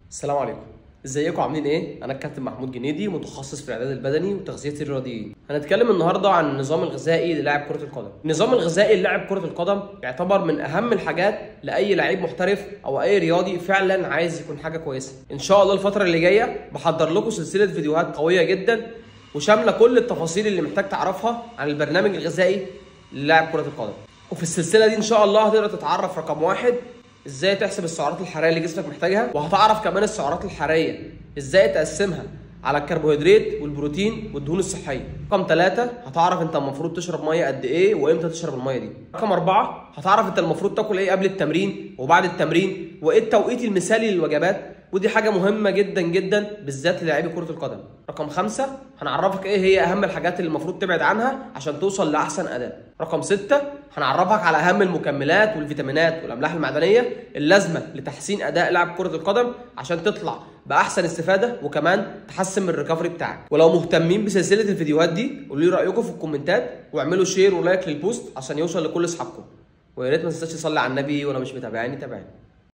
السلام عليكم. ازيكم عاملين ايه؟ انا الكابتن محمود جنيدي، متخصص في الاعداد البدني وتغذيه الرياضيين. هنتكلم النهارده عن النظام الغذائي للاعب كره القدم. النظام الغذائي للاعب كره القدم يعتبر من اهم الحاجات لاي لعيب محترف او اي رياضي فعلا عايز يكون حاجه كويسه. ان شاء الله الفتره اللي جايه بحضر لكم سلسله فيديوهات قويه جدا وشامله كل التفاصيل اللي محتاج تعرفها عن البرنامج الغذائي للاعب كره القدم. وفي السلسله دي ان شاء الله هتقدر تتعرف رقم واحد ازاي تحسب السعرات الحراريه اللي جسمك محتاجها، وهتعرف كمان السعرات الحراريه ازاي تقسمها على الكربوهيدرات والبروتين والدهون الصحيه. رقم 3 هتعرف انت المفروض تشرب ميه قد ايه وامتى تشرب الميه دي. رقم 4 هتعرف انت المفروض تاكل ايه قبل التمرين وبعد التمرين وايه التوقيت المثالي للوجبات، ودي حاجه مهمه جدا جدا بالذات للاعبي كره القدم. رقم 5 هنعرفك ايه هي اهم الحاجات اللي المفروض تبعد عنها عشان توصل لاحسن اداء. رقم 6 هنعرفك على اهم المكملات والفيتامينات والاملاح المعدنيه اللازمه لتحسين اداء لاعب كره القدم عشان تطلع باحسن استفاده وكمان تحسن من الريكفري بتاعك. ولو مهتمين بسلسله الفيديوهات دي قولوا لي رايكم في الكومنتات واعملوا شير ولايك للبوست عشان يوصل لكل اصحابكم. ويا ريت ما تنساش تصلي على النبي، ولو مش متابعني تابعني.